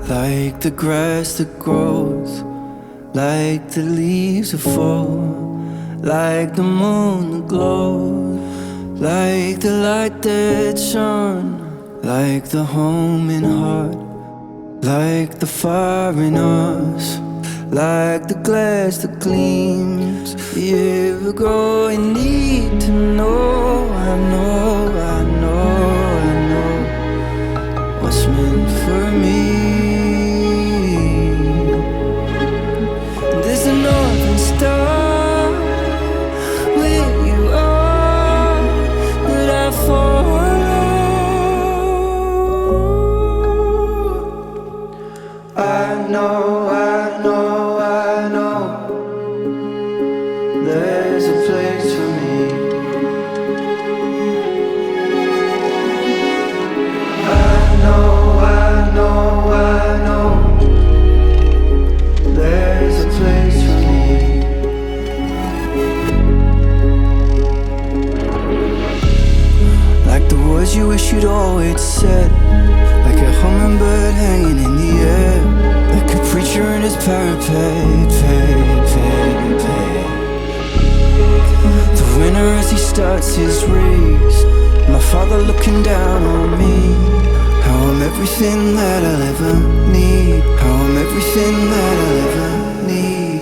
like the grass that grows, like the leaves that fall, like the moon that glows, like the light that shone, like the home in heart, like the fire in us, like the glass that gleams. You ever grow and need to know, I know, I know, I know what's meant for me. There's an northern star where you are that I follow. I know, I know, I know there's a place for me. I know, I know, I know there's a place for me. Like the words you wish you'd always said, like a hummingbird hanging in the air, like a preacher in his parapet, the winner as he starts his race, my father looking down on me. How I'm everything that I'll ever need, how I'm everything that I'll ever need.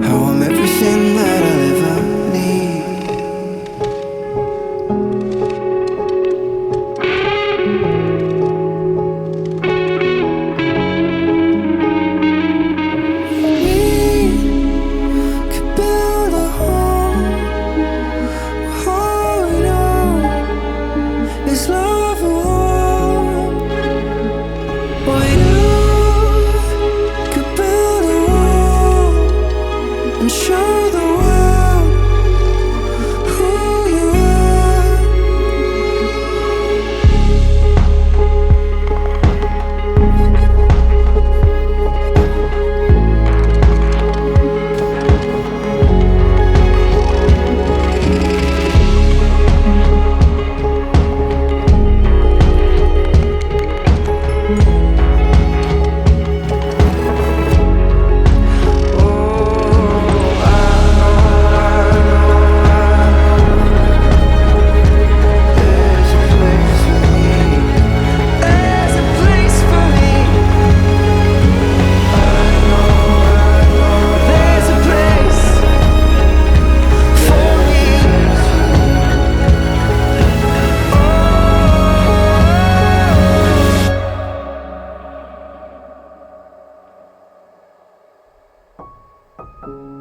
How I'm everything that I'll ever need. Could build a home, hold on, is love a war? Or you could build a wall and show the world who you are. There's a place for me. There's a place for me. Oh.